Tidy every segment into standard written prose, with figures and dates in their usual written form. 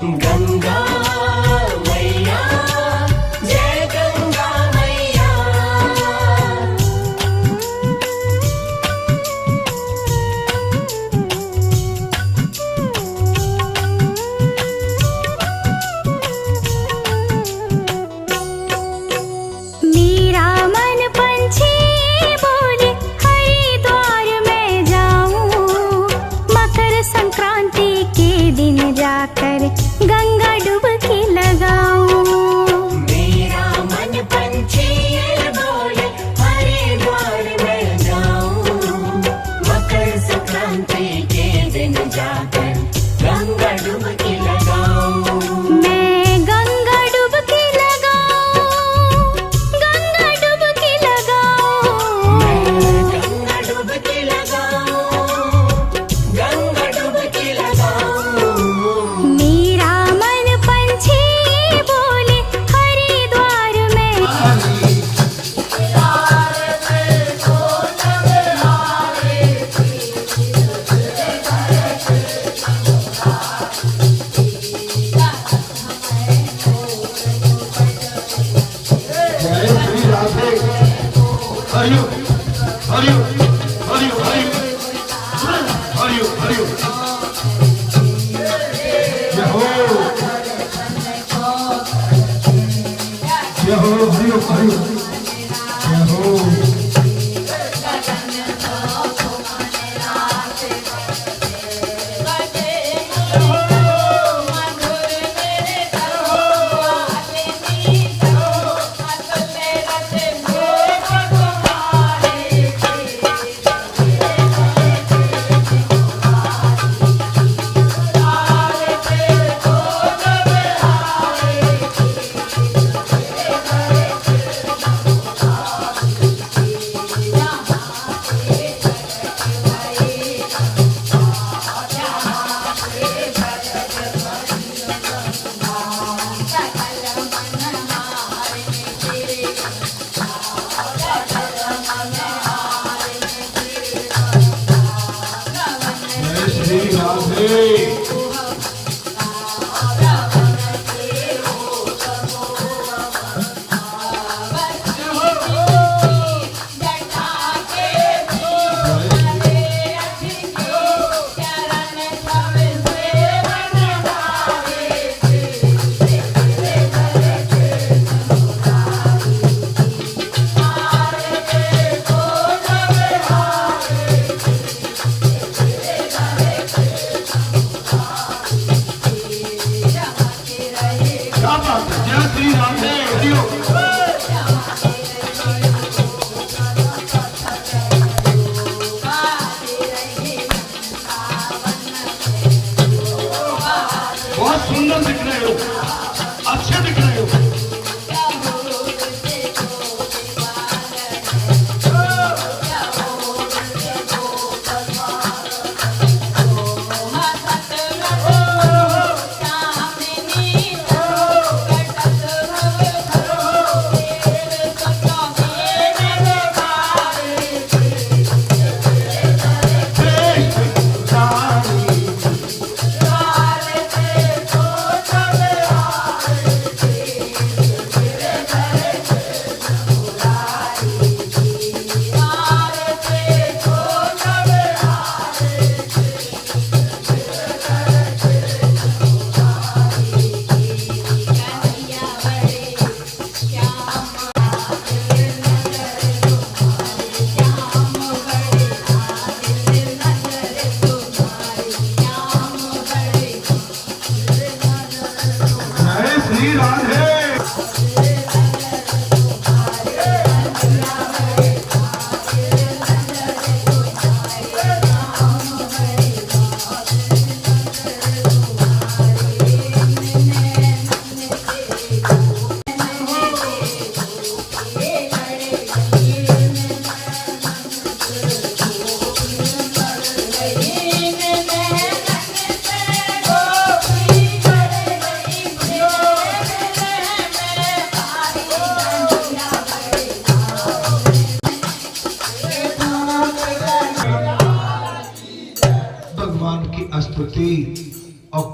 गंगा मैया जय गंगा मैया। मेरा मन पंछी बोले हरिद्वार में जाऊं, मकर संक्रांति के दिन जाकर गंगा डुबकी लगाऊं। मेरा मन पंछी बोले हरिद्वार में जाऊं, मकर संक्रांति के दिन जाकर गंगा डुबकी लगाऊं। मैं गंगा डुबकी लगाऊं, गंगा डुबकी लगाऊं। गंगा डुबकी लगाऊं, गंगा डुबकी लगाऊं। मेरा मन पंछी बोले हरिद्वार में। हरियो हरियो हरियो हरियो हरियो जय हो हरियो हरियो जय हो। जय श्री राधे। क्या बात है? जय श्री राधे हरियो। बहुत सुंदर दिख रहे हो, अच्छे दिख रहे हो। जय श्री राधे।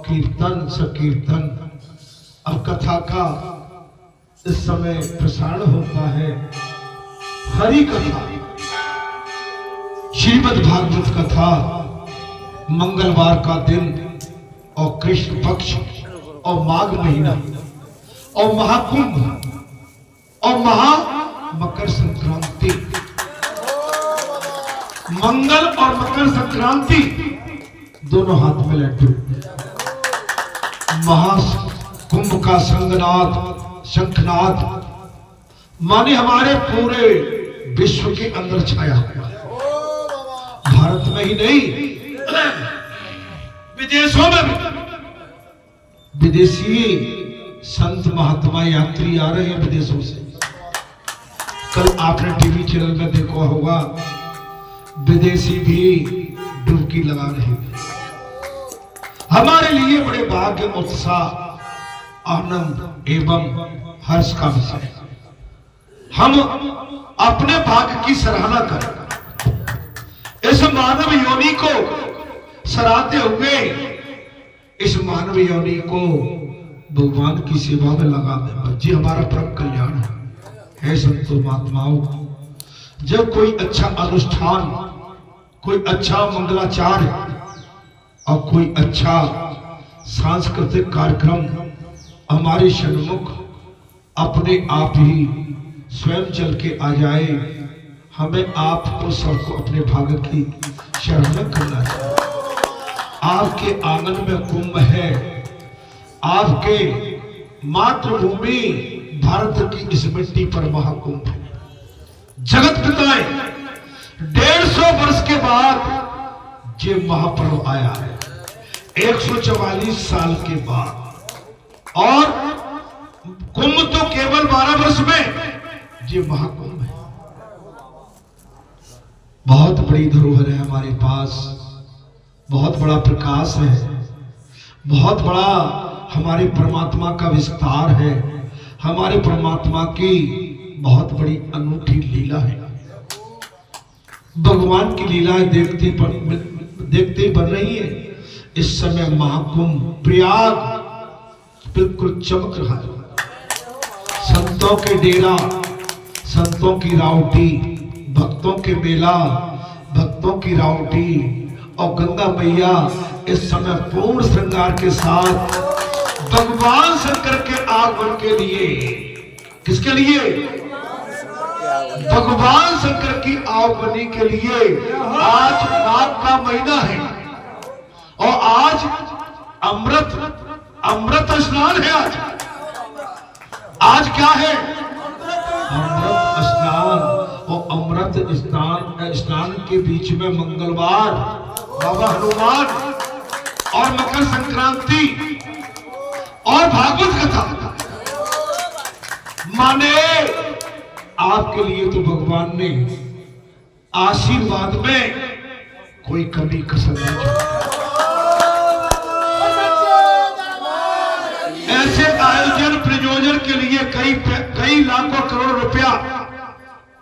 कीर्तन संकीर्तन। अब कथा का इस समय प्रसारण होता है हरि कथा, श्रीमद् भागवत कथा, मंगलवार का दिन और कृष्ण पक्ष और माघ महीना और महाकुंभ और मकर संक्रांति। मंगल और मकर संक्रांति दोनों हाथ में लड्डू। महाकुंभ का संगनाद शंखनाद माने हमारे पूरे विश्व के अंदर छाया हुआ है। भारत में ही नहीं, विदेशों में भी विदेशी संत महात्मा यात्री आ रहे हैं विदेशों से। कल आपने टीवी चैनल में देखा होगा, विदेशी भी डुबकी लगा रहे हैं। हमारे लिए बड़े भाग्य, उत्साह, आनंद एवं हर्ष का विषय। हम अपने भाग्य की सराहना करें। इस मानव योनि को सराहते हुए इस मानव योनि को भगवान की सेवा में लगा दें, बच्चे हमारा परम कल्याण है संतो महात्माओं। जब कोई अच्छा अनुष्ठान, कोई अच्छा मंगलाचार्य और कोई अच्छा सांस्कृतिक कार्यक्रम हमारे सन्मुख अपने आप ही स्वयं चल के आ जाए, हमें आपको सबको अपने भाग्य की सराहना करना चाहिए। आपके आंगन में कुंभ है, आपके मातृभूमि भारत की इस मिट्टी पर महाकुंभ है। जगत पिताएं 150 वर्ष के बाद ये महापर्व आया है, 144 साल के बाद। और कुंभ तो केवल 12 वर्ष में, ये महाकुंभ है। बहुत बड़ी धरोहर है हमारे पास, बहुत बड़ा प्रकाश है, बहुत बड़ा हमारे परमात्मा का विस्तार है, हमारे परमात्मा की बहुत बड़ी अनूठी लीला है। भगवान की लीला देखते ही बन रही है। इस समय महाकुंभ प्रयाग बिल्कुल चमक रहा है। संतों के डेरा, संतों की रावटी, भक्तों के मेला, भक्तों की रावटी और गंगा मैया इस समय पूर्ण श्रृंगार के साथ भगवान शंकर के आगमन के लिए, किसके लिए? भगवान शंकर की आगमनी के लिए आज माघ का महीना है और आज अमृत स्नान है। आज क्या है? अमृत स्नान। और अमृत स्नान के बीच में मंगलवार, बाबा हनुमान और मकर संक्रांति और भागवत कथा। माने आपके लिए तो भगवान ने आशीर्वाद में कोई कमी कसर नहीं छोड़ी। ऐसे आयोजन प्रयोजन के लिए कई लाखों करोड़ रुपया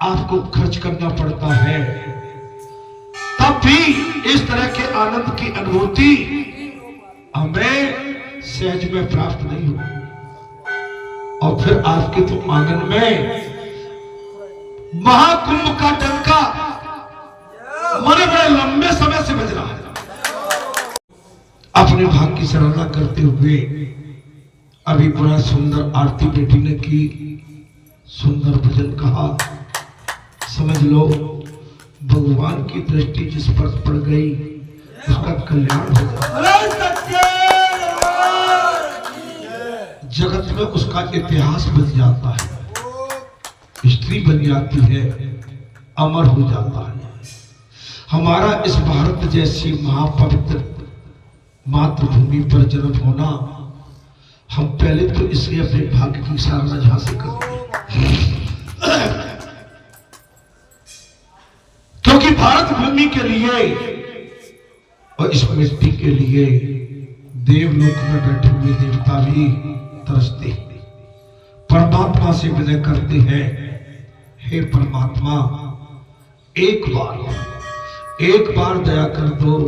आपको खर्च करना पड़ता है, तब भी इस तरह के आनंद की अनुभूति हमें सहज में प्राप्त नहीं हो। और फिर आपके तो आंगन में महाकुंभ का डंका बड़े बड़े लंबे समय से बज रहा है। अपने भाग की सराहना करते हुए अभी बड़ा सुंदर आरती बेटी ने की, सुंदर भजन कहा। समझ लो भगवान की दृष्टि जिस पर पड़ गई उसका कल्याण हो जाता, जगत में उसका इतिहास बन जाता है, हिस्ट्री बन जाती है, अमर हो जाता है। हमारा इस भारत जैसी महापवित्र मातृभूमि पर जन्म होना, हम पहले तो इसलिए अपने भाग्य की सराहना झांसी करते हैं, क्योंकि भारत भूमि के लिए और इस मिट्टी के लिए देवलोक में बैठे हुए देवता भी तरसते हैं, परमात्मा से विनय करते हैं, हे परमात्मा एक बार दया कर दो।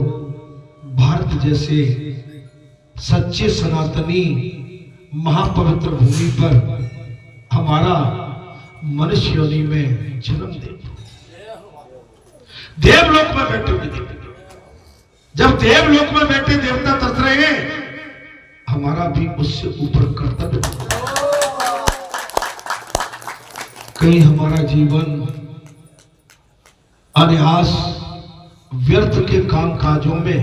भारत जैसे सच्चे सनातनी महापवित्र भूमि पर हमारा मनुष्य योनि में जन्म दे। देवलोक में बैठे हुए देवता, जब देवलोक में बैठे देवता तरस रहे हैं, हमारा भी उससे ऊपर कर्तव्य। कहीं हमारा जीवन अनायास व्यर्थ के काम काजों में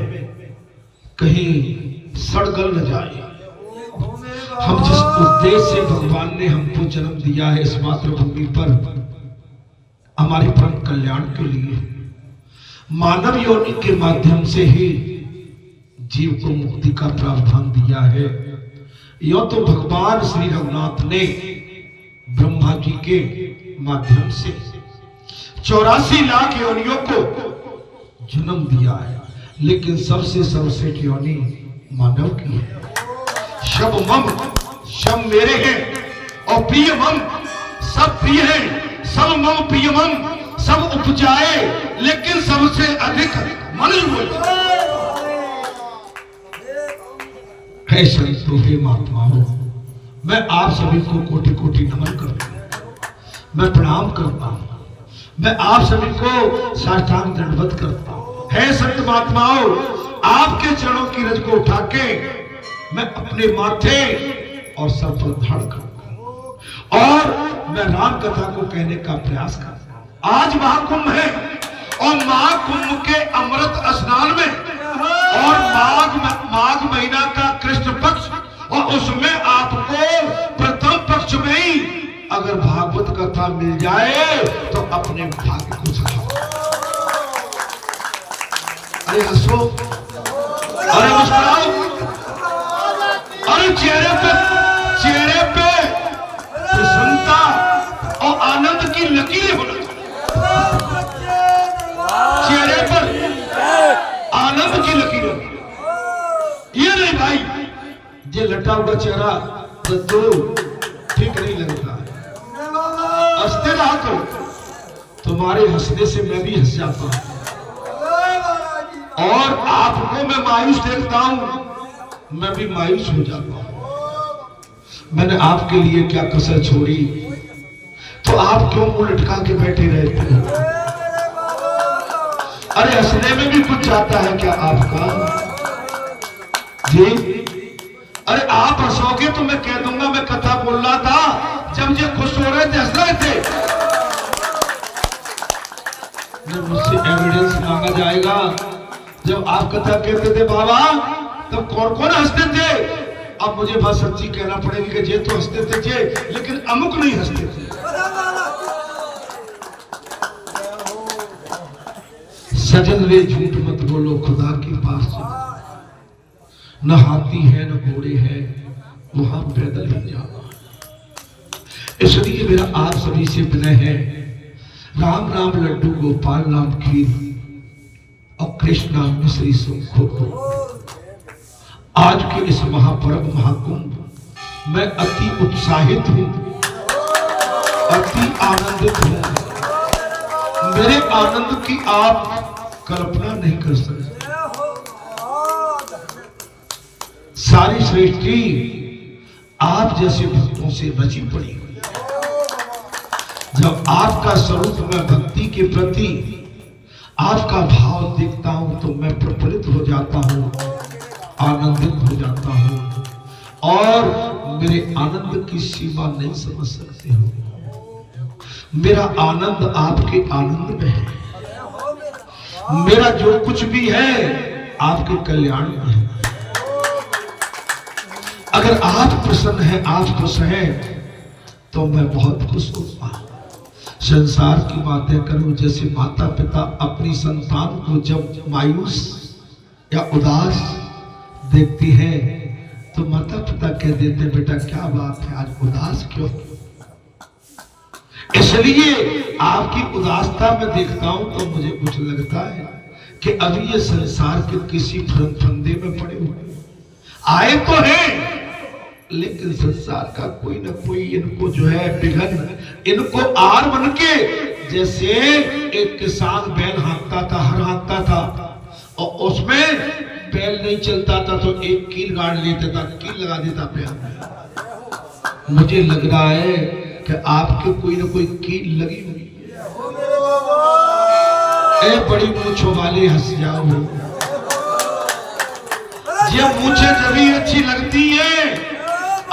कहीं सड़गल न जाए। हम जिस उद्देश्य से भगवान ने हमको जन्म दिया है इस मातृभूमि पर, हमारे परम कल्याण के लिए, मानव योनि के माध्यम से ही जीव को मुक्ति का प्रावधान दिया है। यो तो भगवान श्री रघुनाथ ने ब्रह्मा जी के माध्यम से 84 लाख योनियों को जन्म दिया है, लेकिन सबसे सर्वश्रेष्ठ योनि मानव की है। शब मम, शब मेरे हैं और प्रिय मम, सब प्रिय हैं, सब मम प्रिय मम, सब उपजाए लेकिन सबसे अधिक मनुष्य बोले। हे संतो, हे महात्माओं, मैं आप सभी को कोटि कोटि नमन करता हूं, मैं प्रणाम करता हूं, मैं आप सभी को साष्टांग दंडवत करता हूं। हे संत महात्माओं, आपके चरणों की रज को उठा के मैं अपने माथे और सर पर धारण करता हूं और मैं राम कथा को कहने का प्रयास करता हूं। आज महाकुंभ है और महाकुंभ के अमृत स्नान में और माघ महीना का कृष्ण पक्ष, और उसमें आपको प्रथम पक्ष में ही अगर भागवत कथा मिल जाए तो अपने भाग्य को सजाओ। अरे हंसो, अरे मुस्कुराओ, अरे चेहरे पे प्रसन्नता और आनंद की लकीरें होना चाहिए। चेहरे पर आनंद की लकीरें, ये नहीं भाई ये लटा हुआ चेहरा तो ठीक नहीं लगता। हंसते रहा तो तुम्हारे हंसने से मैं भी हंस जाता हूं, और आपको मैं मायूस देखता हूं, मैं भी मायूस हो जाता हूं। मैंने आपके लिए क्या कसर छोड़ी, तो आप क्यों मुंह लटका के बैठे रहते हैं? अरे हंसने में भी कुछ जाता है क्या आपका जी? अरे आप हंसोगे तो मैं कह दूंगा मैं कथा बोल रहा था, जब ये खुश हो रहे थे हंस रहे थे। मुझसे एविडेंस मांगा जाएगा, जब आप कथा कहते थे बाबा तब कौन कौन हंसते थे? अब मुझे बात सच्ची कहना पड़ेगी कि ये तो हंसते थे लेकिन अमुक नहीं हंसते थे। सजन रे झूठ मत बोलो, खुदा के पास जाओ, न हाथी है न घोड़े है, वहां पैदल ही जाना। इसलिए मेरा आप सभी से विनय है, राम नाम लड्डू, गोपाल नाम खीर और कृष्ण नाम मिश्री सुखो को। आज के इस महापर्व महाकुंभ मैं अति उत्साहित हूं, अति आनंदित हूं। मेरे आनंद की आप कल्पना नहीं कर सकते। सारी सृष्टि आप जैसे भक्तों से रची पड़ी हुई। जब आपका स्वरूप में भक्ति के प्रति आपका भाव देखता हूं तो मैं प्रफुल्लित हो जाता हूं, आनंदित हो जाता हूं, और मेरे आनंद की सीमा नहीं समझ सकते हो। मेरा आनंद आपके आनंद में है, मेरा जो कुछ भी है आपके कल्याण में है। अगर आप प्रसन्न हैं, आप खुश हैं, तो मैं बहुत खुश होता हूं। संसार की बातें करूं, जैसे माता पिता अपनी संतान को जब मायूस या उदास देखती है तो माता पिता कह देते बेटा क्या बात है, आज उदास क्यों? इसलिए आपकी उदासता में देखता हूं तो मुझे कुछ लगता है कि अभी ये संसार के किसी फंदे में पड़े हुए आए तो हैं, लेकिन संसार का कोई ना कोई इनको जो है बिघन, इनको आर बन के, जैसे एक किसान बैल हाँकता था, हर हाँकता था, और उसमें बैल नहीं चलता था तो एक कील गाड़ लेता था, कील लगा देता पैर में। मुझे लग रहा है कि आपके कोई ना कोई कील लगी हुई है। ए बड़ी मूंछों वाले हंस जाओ, ये मूंछे जभी अच्छी लगती है।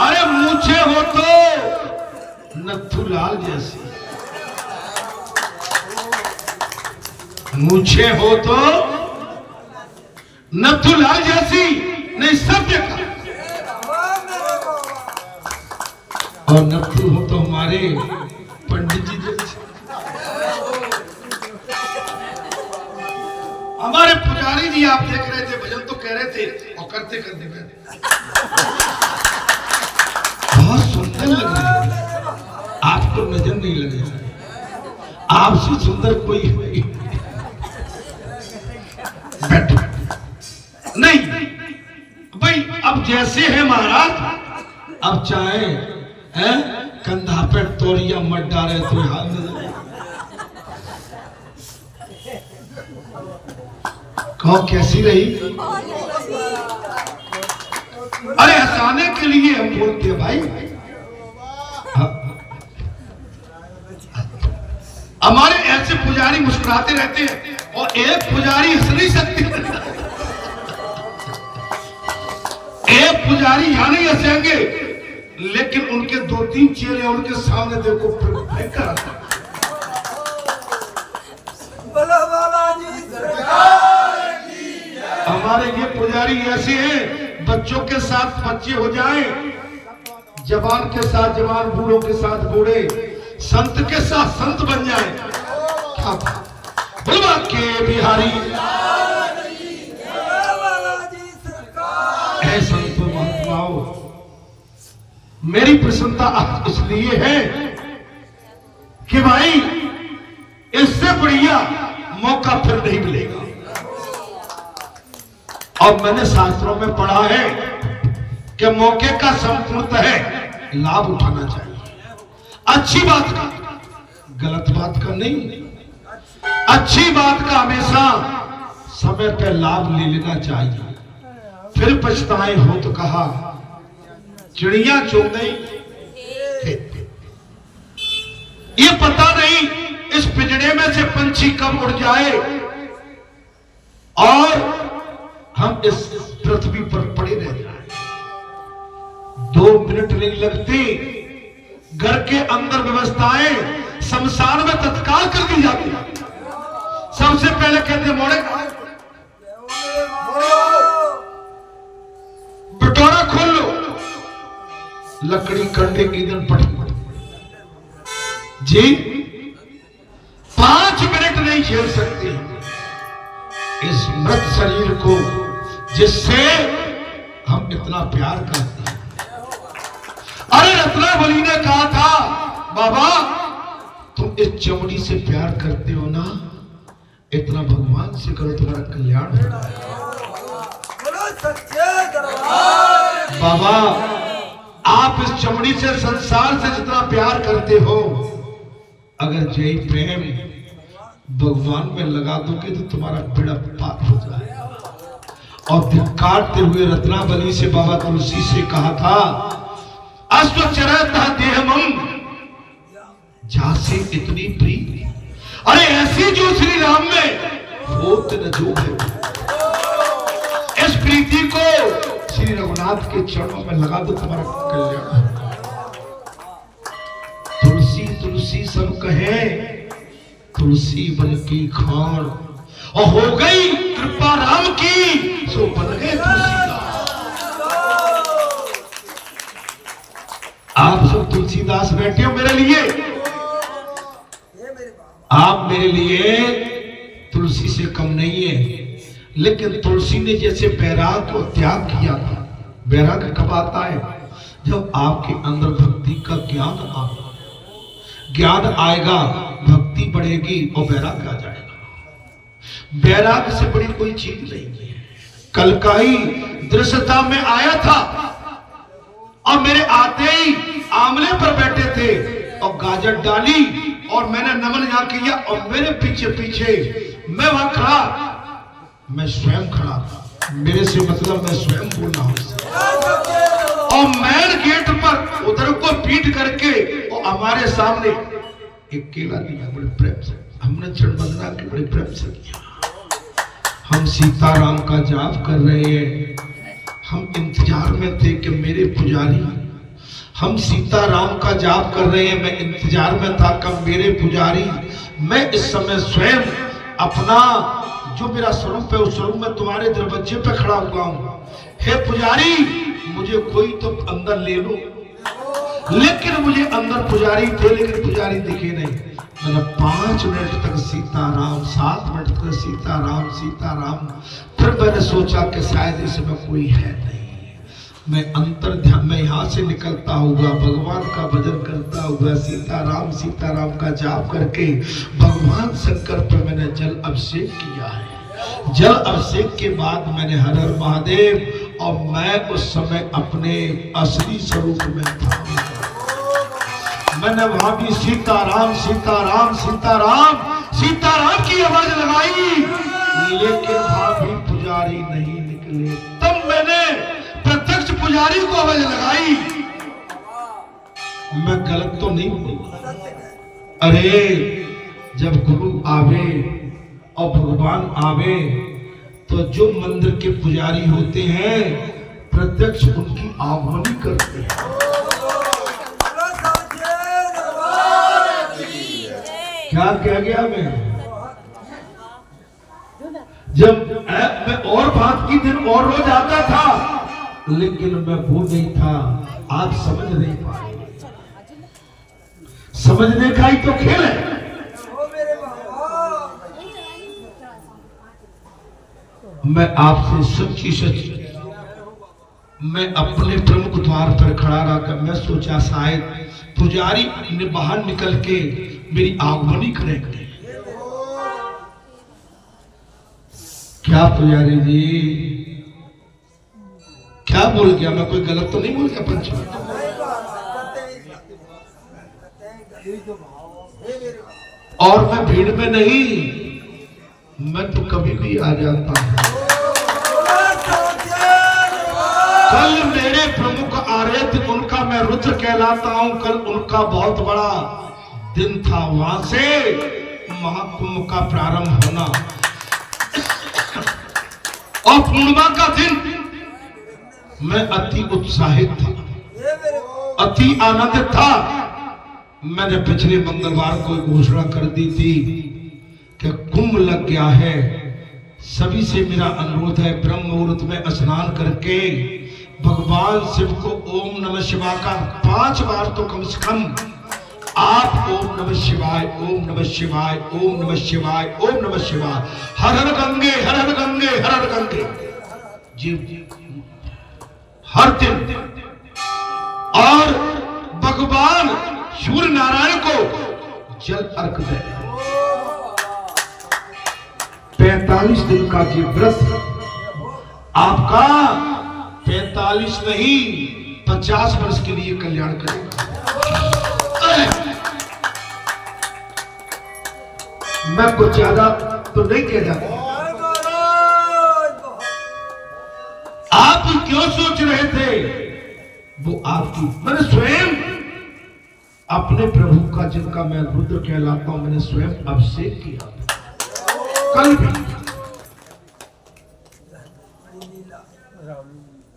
अरे मूंछे हो तो नथुलाल जैसी, मूंछे हो तो नथुलाल जैसी, नहीं सत्य का। और नथु हो तो हमारे पंडित जी जैसे, हमारे पुजारी जी। आप देख रहे थे, भजन तो कह रहे थे और करते करते मैं बहुत सुंदर लग रहे हैं। आपको नजर नहीं लगेगा, आपसे सुंदर कोई नहीं। बैठो नहीं भाई, अब जैसे है महाराज, अब चाहे हैं कंधा पर तोरिया मत डाले तो हाल नजर। कहो कैसी रही? अरे हंसाने के लिए हम बोलते हैं भाई। हमारे ऐसे पुजारी मुस्कुराते रहते हैं और एक पुजारी हंस नहीं सकती। एक पुजारी यहां नहीं हंसेंगे, लेकिन उनके 2-3 चेले उनके सामने देखो भयंकर आता। हमारे ये पुजारी ऐसे हैं, बच्चों के साथ बच्चे हो जाएं, जवान के साथ जवान, बूढ़ों के साथ बूढ़े, संत के साथ संत बन जाए। क्या बोलवा के बिहारी है संत महात्माओं। मेरी प्रसन्नता आज इसलिए है कि भाई इससे बढ़िया मौका फिर नहीं मिलेगा। और मैंने शास्त्रों में पढ़ा है कि मौके का संपूर्णतः लाभ उठाना चाहिए। अच्छी बात का, गलत बात का नहीं। अच्छी बात का हमेशा समय पर लाभ ले लेना चाहिए। फिर पछताए हो तो कहा चिड़िया चुग गई। ये पता नहीं इस पिंजड़े में से पंछी कब उड़ जाए और हम इस पृथ्वी पर पड़े रह जाए। 2 मिनट नहीं लगती, घर के अंदर व्यवस्थाएं शमशान में तत्काल कर दी जाती। सबसे पहले कहते मोड़े बटोरा खोल लो, लकड़ी कंडे ईंधन पड़ी जी। 5 मिनट नहीं झेल सकते इस मृत शरीर को जिससे हम इतना प्यार करते हैं। अरे रत्नावली ने कहा था, बाबा तुम इस चमड़ी से प्यार करते हो ना, इतना भगवान से करो तुम्हारा कल्याण होगा। बाबा आप इस चमड़ी से, संसार से जितना प्यार करते हो, अगर जय प्रेम भगवान में लगा दोगे तो तुम्हारा बेड़ा पार हो जाएगा। और धिक्कारते हुए रत्नावली से बाबा तुलसी से कहा था, अश्वचरता देहमम जासे इतनी प्रीति। अरे ऐसी जो श्री राम में होत न जो है, इस प्रीति को श्री रघुनाथ के चरणों में लगा दो, तुम्हारा कल्याण। तुलसी तुलसी सब कहे, तुलसी बन की खान, और हो गई कृपा राम की, सो बन गए तुलसीदास। आप सब तुलसीदास बैठे हो मेरे लिए, आप मेरे लिए तुलसी से कम नहीं है। लेकिन तुलसी ने जैसे बैराग को त्याग किया था, बैराग कब आता है? जब आपके अंदर भक्ति का ज्ञान आएगा, ज्ञान आएगा, भक्ति बढ़ेगी और बैराग आ जाएगा। बैराग से बड़ी कोई चीज नहीं है। कल का ही दृश्यता में आया था और मेरे आते ही आमले पर बैठे थे और गाजर डाली और मैंने नमन यहां किया और मेरे पीछे पीछे मैं वहां खड़ा, मैं स्वयं खड़ा था। मेरे से मतलब मैं स्वयं बोल रहा हूं। और मैन गेट पर उधर को पीट करके और हमारे सामने एक केला दिया, बड़े प्रेम से हमने चरण वंदना के बड़े प्रेम से किया। हम सीताराम का जाप कर रहे हैं, हम इंतजार में थे कि मेरे पुजारी, हम सीताराम का जाप कर रहे हैं, मैं इंतजार में था कब मेरे पुजारी, मैं इस समय स्वयं अपना जो मेरा स्वरूप है उस स्वरूप में तुम्हारे दरवाजे पे खड़ा हुआ हूं। हे पुजारी, मुझे कोई तो अंदर ले लो। लेकिन मुझे अंदर पुजारी थे, लेकिन पुजारी दिखे नहीं। मैंने 5 मिनट तक सीताराम, 7 मिनट तक सीताराम सीताराम, फिर मैंने सोचा कि शायद इसमें कोई है नहीं। मैं अंतर ध्यान में यहाँ से निकलता हुआ भगवान का भजन करता हुआ सीताराम सीताराम का जाप करके भगवान शंकर पर मैंने जल अभिषेक किया है। जल अभिषेक के बाद मैंने हर हर महादेव, और मैं उस समय अपने असली स्वरूप में था। मैंने वहां भी सीताराम सीताराम सीताराम सीताराम की आवाज लगाई, लेकिन वहां भी पुजारी नहीं निकले। तब मैंने प्रत्यक्ष पुजारी को आवाज लगाई। मैं गलत तो नहीं बोला? अरे जब गुरु आवे और भगवान आवे तो जो मंदिर के पुजारी होते हैं प्रत्यक्ष उनकी आह्वानी करते हैं। क्या कह गया मैं? जब मैं और बात की दिन और रोज आता था, लेकिन मैं वो नहीं था। आप समझ नहीं पाए, समझने का ही तो खेल है। मैं आपसे सच्ची सच्ची, मैं अपने प्रमुख द्वार पर खड़ा रहकर मैं सोचा शायद पुजारी ने बाहर निकल के मेरी आगमनी करेंगे। क्या पुजारी जी, क्या बोल गया मैं? कोई गलत तो नहीं बोल गया? पंच और मैं भीड़ में नहीं, मैं तो कभी भी आ जाता हूं। कल मेरे प्रमुख आ रहे थे, उनका मैं रुद्र कहलाता हूं। कल उनका बहुत बड़ा दिन था, वहां से महाकुंभ का प्रारंभ होना और पूर्णिमा का दिन। मैं अति उत्साहित था, अति आनंदित था। मैंने पिछले मंगलवार को घोषणा कर दी थी कि कुंभ लग गया है। सभी से मेरा अनुरोध है, ब्रह्म मुहूर्त में स्नान करके भगवान शिव को ओम नमः शिवाय का 5 बार तो कम से कम आप ओम नमः शिवाय, ओम नमः शिवाय, ओम नमः शिवाय, ओम नमः शिवाय, हर हर गंगे, हर हर गंगे, हर हर गंगे जी हर दिन। और भगवान सूर्य नारायण को जल अर्घ दे। 45 दिन का ये व्रत आपका 45 नहीं 50 वर्ष के लिए कल्याण करेगा। मैं कुछ ज्यादा तो नहीं कह जाता। आप क्यों सोच रहे थे वो आपकी, मैंने स्वयं अपने प्रभु का, जिनका मैं रुद्र कहलाता हूं, मैंने स्वयं अभिषेक किया। कल भी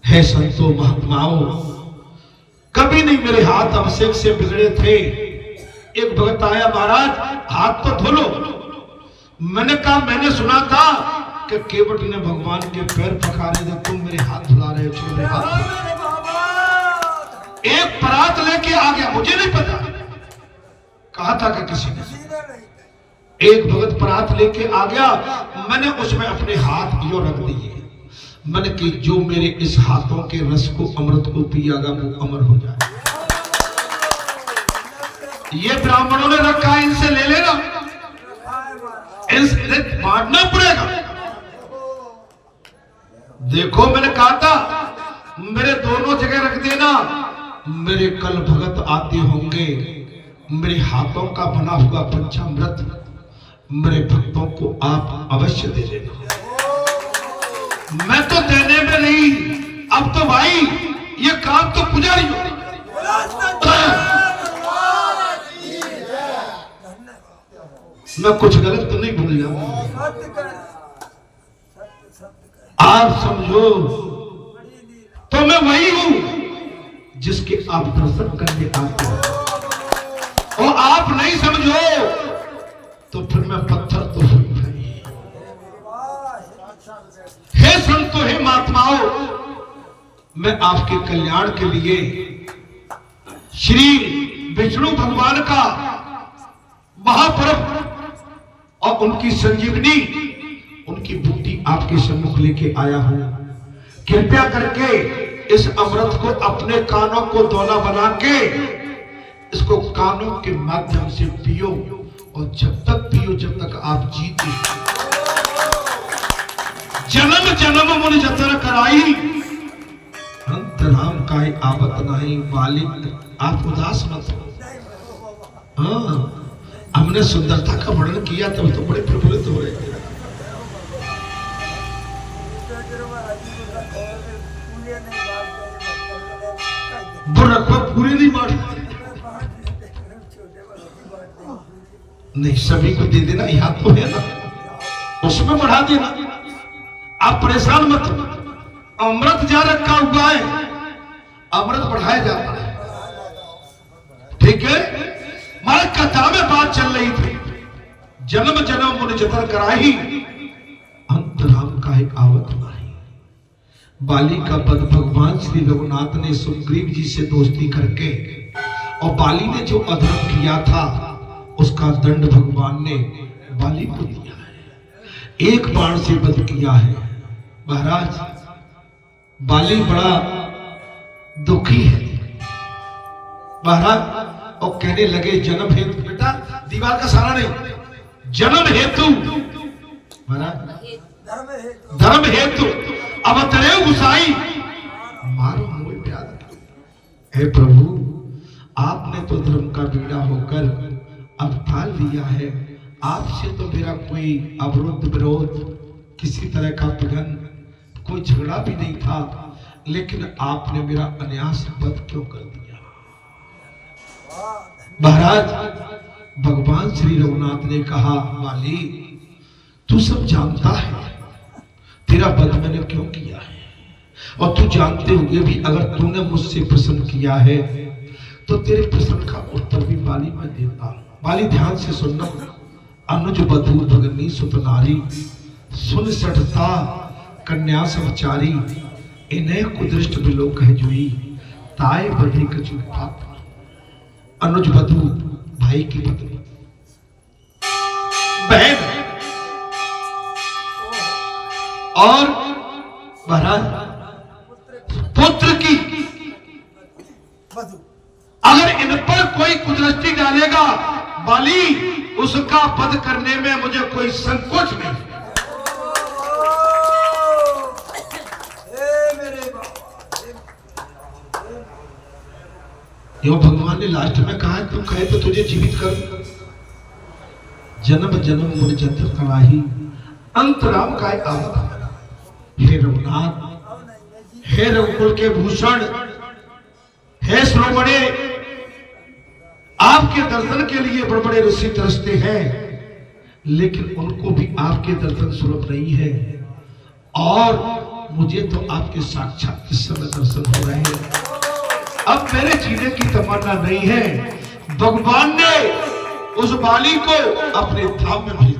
है संतो महात्माओं, कभी नहीं मेरे हाथ अभिषेक से बिगड़े थे। एक भक्त आया, महाराज हाथ तो धो लो। मैंने कहा मैंने सुना था कि केवट ने भगवान के पैर पखारे थे, तुम मेरे हाथ धुला रहे हो। मेरे हाथ एक परात लेके आ गया, मुझे नहीं पता, कहा था कि किसी ने। एक भगत परात लेके आ गया, मैंने उसमें अपने हाथ यो रख दिए। मैंने कि जो मेरे इस हाथों के रस को, अमृत को पिएगा वो अमर हो जाए। ये ब्राह्मणों ने रखा, इनसे ले लेना, इनसे बांटना पड़ेगा। देखो मैंने कहा था मेरे दोनों जगह रख देना। मेरे कल भगत आते होंगे, मेरे हाथों का बना हुआ पंचामृत मेरे भक्तों को आप अवश्य दे देना। मैं तो देने में नहीं, अब तो भाई ये काम तो पुजारी हो। मैं कुछ गलत तो नहीं भूल जाऊंगा, आप समझो तो मैं वही हूं जिसके आप दर्शन करने आते हो, और आप नहीं समझो तो फिर मैं पत्थर तो हूं। हे संतो, हे महात्माओं, मैं आपके कल्याण के लिए श्री विष्णु भगवान का महापर्व और उनकी संजीवनी, उनकी बूटी आपके सम्मुख लेके आया हूं। कृपया करके इस अमृत को अपने कानों को दोना बना के इसको कानों के माध्यम से पियो, और जब तक पियो जब तक आप जीते। जन्म जन्म मुनि जतर कराई, अंत राम का आवत नहीं। बालिक आप उदास मत हो। हाँ, हमने सुंदरता का वर्णन किया तब तो बड़े प्रफुल्लित हो रहे थे। पूरे नहीं बांट, नहीं सभी को दे देना, याद तो है ना, उसमें बढ़ा देना। आप परेशान मत हो, अमृत जा रखा हुआ है, अमृत बढ़ाया जाता है। ठीक है, हमारे कथा में बात चल रही थी, जन्म जन्म मुनि जतर कराही, अंत राम का एक आवत नहीं। बाली का पद भगवान श्री रघुनाथ ने सुग्रीव जी से दोस्ती करके, और बाली ने जो अधर्म किया था उसका दंड भगवान ने बाली को दिया है। एक बाण से वध किया है। महाराज, बाली बड़ा दुखी है महाराज, और कहने लगे जन्म हेतु, बेटा दीवार का सहारा नहीं, जन्म हेतु महाराज, धर्म हेतु अवतरे गुसाई, मारो मोह प्याद। हे प्रभु, आपने तो धर्म का बीड़ा होकर अवतार लिया है, आपसे तो मेरा कोई अवरुद्ध विरोध, किसी तरह का विघन, कोई झगड़ा भी नहीं था, लेकिन आपने मेरा अनायास वध क्यों कर दिया? महाराज, भगवान श्री रघुनाथ ने कहा, बाली तू सब जानता है तेरा वध मैंने क्यों किया है, और तू जानते हुए भी अगर तूने मुझसे प्रश्न किया है तो तेरे प्रश्न का उत्तर भी बाली मैं देता हूं। बाली ध्यान से सुनना। अनुज बधू भगनी सुत नारी, सुन सठता कन्या समचारी, इन्हें कुदृष्ट बिलो कह जुई, ताए बधे कछु पाप। अनुज बधू भाई की पत्नी, बहन, और महाराज पुत्र की, अगर इन पर कोई कुदृष्टि डालेगा बाली, उसका वध करने में मुझे कोई संकोच नहीं। यो भगवान ने लास्ट में कहा, तू कहे तो तुझे जीवित कर। जन्म जन्म मुनि जतर कराही, अंत राम का आवत। हे रघुनाथ, हे रघुकुल के भूषण, हे श्रोमणे, आपके दर्शन के लिए बड़े बड़े ऋषि तरसते हैं, लेकिन उनको भी आपके दर्शन सुलभ नहीं है, और मुझे तो आपके साक्षात इस समय दर्शन हो रहे हैं। अब मेरे जीने की तमन्ना नहीं है। भगवान ने उस बाली को अपने धाम में भेज